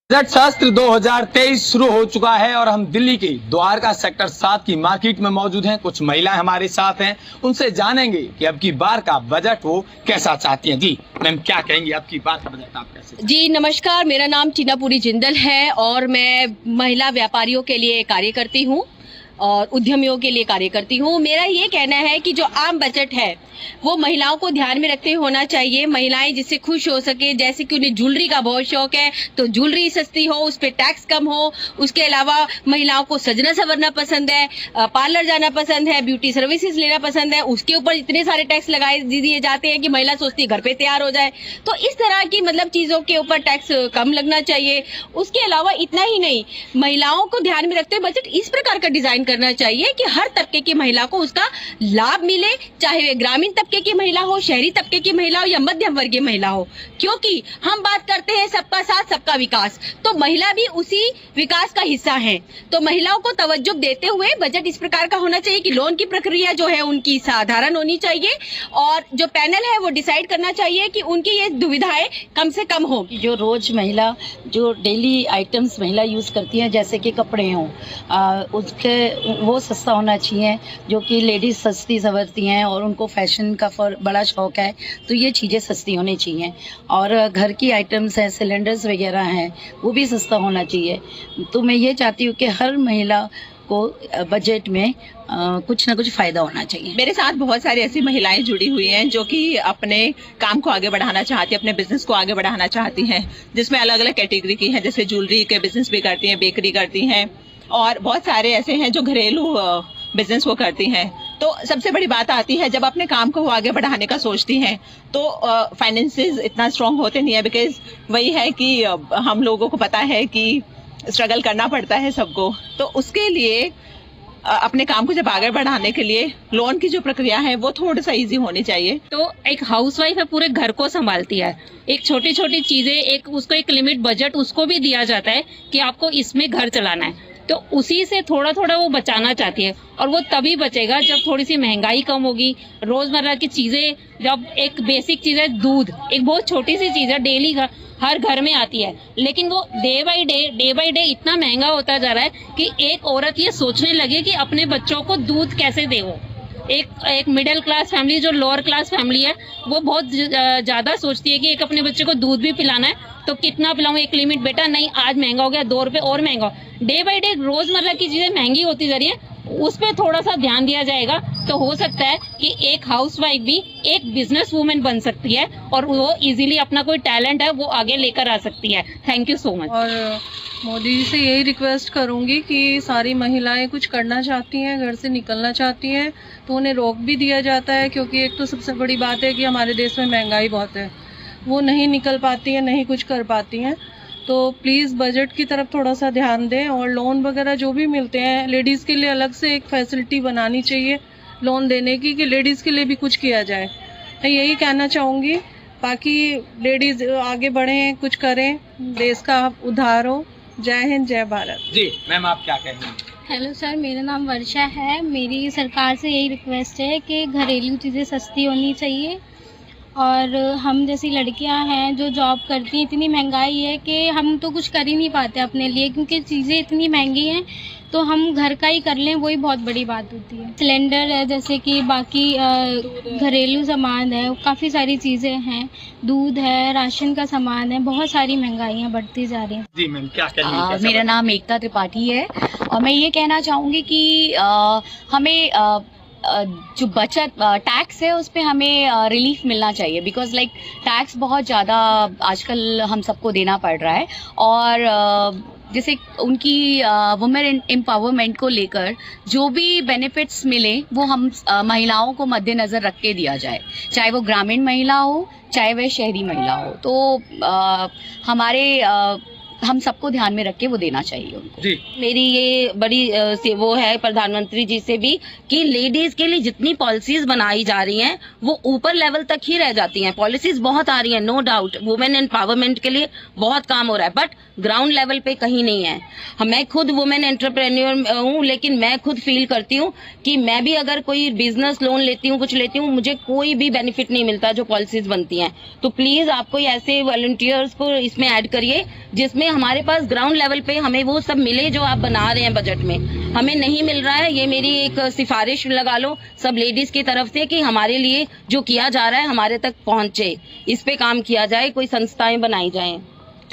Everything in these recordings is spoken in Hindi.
बजट सत्र 2023 शुरू हो चुका है और हम दिल्ली के द्वारका सेक्टर 7 की मार्केट में मौजूद हैं। कुछ महिलाएं हमारे साथ हैं, उनसे जानेंगे कि अब की बार का बजट वो कैसा चाहती हैं। जी मैम, क्या कहेंगी अब की बार का बजट आप कैसे? जी नमस्कार, मेरा नाम टीनापुरी जिंदल है और मैं महिला व्यापारियों के लिए कार्य करती हूँ और उद्यमियों के लिए कार्य करती हूँ। मेरा ये कहना है कि जो आम बजट है वो महिलाओं को ध्यान में रखते होना चाहिए। महिलाएं जिससे खुश हो सके, जैसे कि उन्हें ज्वेलरी का बहुत शौक है तो ज्वेलरी सस्ती हो, उस पे टैक्स कम हो। उसके अलावा महिलाओं को सजना संवरना पसंद है, पार्लर जाना पसंद है, ब्यूटी सर्विसेज लेना पसंद है, उसके ऊपर इतने सारे टैक्स लगाए दिए जाते हैं कि महिला सोचती है घर पे तैयार हो जाए। तो इस तरह की चीजों के ऊपर टैक्स कम लगना चाहिए। उसके अलावा इतना ही नहीं, महिलाओं को ध्यान में रखते हुए बजट इस प्रकार का डिजाइन करना चाहिए कि हर तबके की महिला को उसका लाभ मिले, चाहे वे ग्रामीण तबके की महिला हो, शहरी तबके की महिला हो या मध्यम वर्गीय महिला हो। क्योंकि हम बात करते हैं सबका साथ सबका विकास, तो महिला भी उसी विकास का हिस्सा है। तो महिलाओं को तवज्जो देते हुए बजट इस प्रकार का होना चाहिए कि लोन की प्रक्रिया जो है उनकी साधारण होनी चाहिए और जो पैनल है वो डिसाइड करना चाहिए कि उनकी ये दुविधाएं कम से कम हो। जो रोज महिला जो डेली आइटम्स महिला यूज करती हैं, जैसे कि कपड़े हों, उसके वो सस्ता होना चाहिए। जो कि लेडीज सस्ती संवरती हैं और उनको फैशन का बड़ा शौक है, तो ये चीज़ें सस्ती होनी चाहिए। और घर की आइटम्स हैं, सिलेंडर्स वगैरह हैं, वो भी सस्ता होना चाहिए। तो मैं ये चाहती हूँ कि हर महिला को बजट में कुछ ना कुछ फायदा होना चाहिए। मेरे साथ बहुत सारी ऐसी महिलाएं जुड़ी हुई हैं जो कि अपने काम को आगे बढ़ाना चाहती हैं, अपने बिजनेस को आगे बढ़ाना चाहती हैं, जिसमें अलग अलग कैटेगरी की हैं। जैसे ज्वेलरी के बिजनेस भी करती हैं, बेकरी करती हैं और बहुत सारे ऐसे हैं जो घरेलू बिजनेस को करती हैं। तो सबसे बड़ी बात आती है जब अपने काम को वो आगे बढ़ाने का सोचती हैं तो फाइनेंसेस इतना स्ट्रांग होते नहीं है। बिकॉज वही है कि हम लोगों को पता है कि स्ट्रगल करना पड़ता है सबको। तो उसके लिए अपने काम को जब आगे बढ़ाने के लिए लोन की जो प्रक्रिया है वो थोड़ा सा इजी होनी चाहिए। तो एक हाउसवाइफ है, पूरे घर को संभालती है। एक छोटी छोटी चीजें, उसको एक लिमिट बजट उसको भी दिया जाता है कि आपको इसमें घर चलाना है, तो उसी से थोड़ा थोड़ा वो बचाना चाहती है। और वो तभी बचेगा जब थोड़ी सी महंगाई कम होगी। रोजमर्रा की चीजें, जब एक बेसिक चीज है दूध, एक बहुत छोटी सी चीज है, डेली हर घर में आती है, लेकिन वो डे बाय डे इतना महंगा होता जा रहा है कि एक औरत ये सोचने लगे कि अपने बच्चों को दूध कैसे दे। वो एक मिडिल क्लास फैमिली, जो लोअर क्लास फैमिली है, वो बहुत ज्यादा सोचती है कि एक अपने बच्चे को दूध भी पिलाना है तो कितना पिलाऊं, एक लिमिट। बेटा नहीं, आज महंगा हो गया, 2 रुपए और महंगा। डे बाय डे रोजमर्रा की चीजें महंगी होती जा रही है, उस पे थोड़ा सा ध्यान दिया जाएगा तो हो सकता है कि एक हाउसवाइफ भी एक बिजनेस वूमेन बन सकती है और वो इजीली अपना कोई टैलेंट है वो आगे लेकर आ सकती है। Thank you so much. और मोदी जी से यही रिक्वेस्ट करूंगी कि सारी महिलाएं कुछ करना चाहती हैं, घर से निकलना चाहती हैं तो उन्हें रोक भी दिया जाता है। क्योंकि एक तो सबसे बड़ी बात है कि हमारे देश में महंगाई बहुत है, वो नहीं निकल पाती हैं, नहीं कुछ कर पाती हैं। तो प्लीज़ बजट की तरफ थोड़ा सा ध्यान दें और लोन वगैरह जो भी मिलते हैं, लेडीज़ के लिए अलग से एक फैसिलिटी बनानी चाहिए लोन देने की, कि लेडीज़ के लिए भी कुछ किया जाए। मैं यही कहना चाहूँगी। बाकी लेडीज़ आगे बढ़ें, कुछ करें, देश का उद्धार हो। जय हिंद, जय भारत। जी मैम, आप क्या कहेंगे? हेलो सर, मेरा नाम वर्षा है। मेरी सरकार से यही रिक्वेस्ट है कि घरेलू चीज़ें सस्ती होनी चाहिए और हम जैसी लड़कियां हैं जो जॉब करती हैं, इतनी महंगाई है कि हम तो कुछ कर ही नहीं पाते अपने लिए, क्योंकि चीज़ें इतनी महंगी हैं। तो हम घर का ही कर लें, वही बहुत बड़ी बात होती है। सिलेंडर है, जैसे कि बाकी घरेलू सामान है, काफ़ी सारी चीज़ें हैं, दूध है, राशन का सामान है, बहुत सारी महंगाइयाँ बढ़ती जा रही हैं। जी मैम, क्या कहेंगे? मेरा नाम एकता त्रिपाठी है और मैं ये कहना चाहूँगी कि हमें जो बचत टैक्स है उस पे हमें रिलीफ मिलना चाहिए। बिकॉज लाइक टैक्स बहुत ज़्यादा आजकल हम सबको देना पड़ रहा है और जैसे उनकी वुमेन एम्पावरमेंट को लेकर जो भी बेनिफिट्स मिले वो हम महिलाओं को मद्देनजर रख के दिया जाए, चाहे वो ग्रामीण महिला हो चाहे वह शहरी महिला हो। तो हम सबको ध्यान में रख के वो देना चाहिए उनको। जी मेरी ये बड़ी वो है प्रधानमंत्री जी से भी कि लेडीज के लिए जितनी पॉलिसीज बनाई जा रही हैं वो ऊपर लेवल तक ही रह जाती हैं। पॉलिसीज बहुत आ रही हैं, नो डाउट, वुमेन एम्पावरमेंट के लिए बहुत काम हो रहा है, बट ग्राउंड लेवल पे कहीं नहीं है। मैं खुद वुमेन एंटरप्रेन्योर हूँ, लेकिन मैं खुद फील करती हूँ कि मैं भी अगर कोई बिजनेस लोन लेती हूँ, कुछ लेती हूँ, मुझे कोई भी बेनिफिट नहीं मिलता जो पॉलिसीज बनती हैं। तो प्लीज आप कोई ऐसे वॉलंटियर्स को इसमें ऐड करिए जिसमें हमारे पास ग्राउंड लेवल पे हमें वो सब मिले जो आप बना रहे हैं बजट में, हमें नहीं मिल रहा है। ये मेरी एक सिफारिश लगा लो सब लेडीज की तरफ से कि हमारे लिए जो किया जा रहा है हमारे तक पहुंचे, इस पे काम किया जाए, कोई संस्थाएं बनाई जाएं।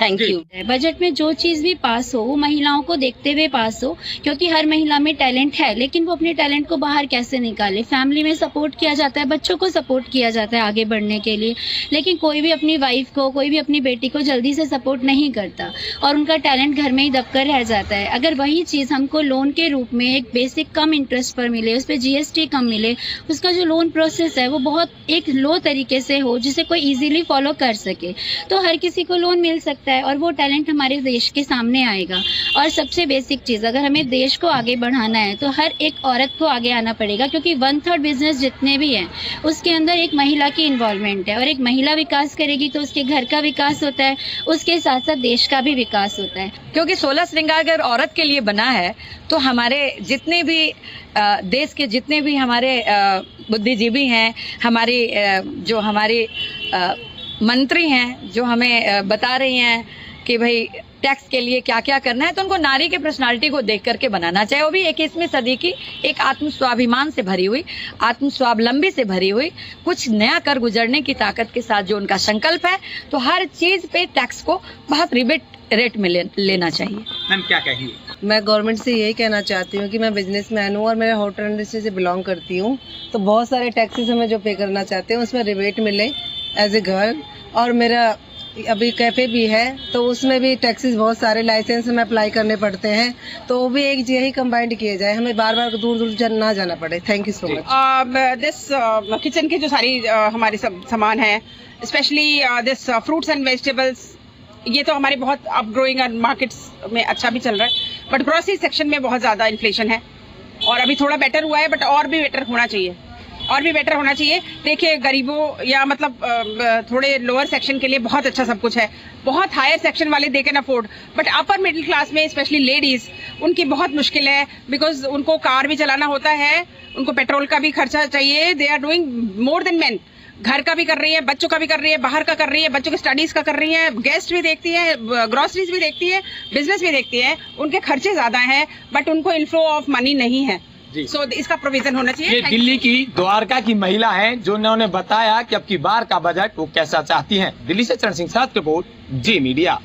Thank you. बजट में जो चीज भी पास हो वो महिलाओं को देखते हुए पास हो, क्योंकि हर महिला में टैलेंट है, लेकिन वो अपने टैलेंट को बाहर कैसे निकाले। फैमिली में सपोर्ट किया जाता है, बच्चों को सपोर्ट किया जाता है आगे बढ़ने के लिए, लेकिन कोई भी अपनी वाइफ को, कोई भी अपनी बेटी को जल्दी से सपोर्ट नहीं करता और उनका टैलेंट घर में ही दबकर रह जाता है। अगर वही चीज हमको लोन के रूप में एक बेसिक कम इंटरेस्ट पर मिले, उस पर GST कम मिले, उसका जो लोन प्रोसेस है वो बहुत एक लो तरीके से हो जिसे कोई इजीली फॉलो कर सके, तो हर किसी को लोन मिल सकता है और वो टैलेंट हमारे देश के सामने आएगा। और सबसे बेसिक चीज, अगर हमें देश को आगे बढ़ाना है तो हर एक औरत को आगे आना पड़ेगा, क्योंकि 1/3 बिजनेस जितने भी हैं उसके अंदर एक महिला की इन्वॉल्वमेंट है, और एक महिला विकास करेगी तो उसके घर का विकास होता है, उसके साथ साथ देश का भी विकास होता है। क्योंकि 16 श्रृंगार अगर औरत के लिए बना है तो हमारे जितने भी देश के जितने भी हमारे बुद्धिजीवी हैं, जो हमारे मंत्री हैं, जो हमें बता रही हैं कि भाई टैक्स के लिए क्या क्या करना है, तो उनको नारी के पर्सनालिटी को देख करके बनाना चाहिए। वो भी 21वीं सदी की एक आत्मस्वाभिमान से भरी हुई, आत्मस्वावलंबी से भरी हुई, कुछ नया कर गुजरने की ताकत के साथ जो उनका संकल्प है, तो हर चीज पे टैक्स को बहुत रिबेट रेट में लेना चाहिए। मैम क्या कहिए? मैं गवर्नमेंट से यही कहना चाहती हूँ कि मैं बिजनेसमैन हूँ और मैं होटल इंडस्ट्री से बिलोंग करती हूँ, तो बहुत सारे टैक्सेस हमें जो पे करना चाहते हैं उसमें रिबेट मिले एज ए गर्ल। और मेरा अभी कैफे भी है तो उसमें भी टैक्सेस बहुत सारे लाइसेंस में अप्लाई करने पड़ते हैं, तो वो भी एक यही कंबाइंड किए जाए, हमें बार बार दूर दूर ना जाना पड़े। Thank you so much. This kitchen के जो सारी हमारे सब सामान है, specially this fruits and vegetables, ये तो हमारे बहुत अप ग्रोइंग मार्केट्स में अच्छा भी चल रहा है, बट ग्रोसरी सेक्शन में बहुत ज्यादा इन्फ्लेशन है और अभी थोड़ा बेटर हुआ है, बट और भी बेटर होना चाहिए, और भी बेटर होना चाहिए। देखिए गरीबों या मतलब थोड़े लोअर सेक्शन के लिए बहुत अच्छा सब कुछ है, बहुत हायर सेक्शन वाले they can afford, but upper middle class में स्पेशली लेडीज उनकी बहुत मुश्किल है, बिकॉज उनको कार भी चलाना होता है, उनको पेट्रोल का भी खर्चा चाहिए। They are doing more than men, घर का भी कर रही है, बच्चों का भी कर रही है, बाहर का कर रही है, बच्चों के स्टडीज का कर रही है, गेस्ट भी देखती है, ग्रोसरीज भी देखती है, बिजनेस भी देखती है, उनके खर्चे ज्यादा हैं, बट उनको इनफ्लो ऑफ मनी नहीं है। सो इसका प्रोविजन होना चाहिए। ये दिल्ली की द्वारका की महिला हैं जो उन्होंने बताया कि अब की बार का बजट वो कैसा चाहती हैं। दिल्ली से चरण सिंह साथ रिपोर्ट, जी मीडिया।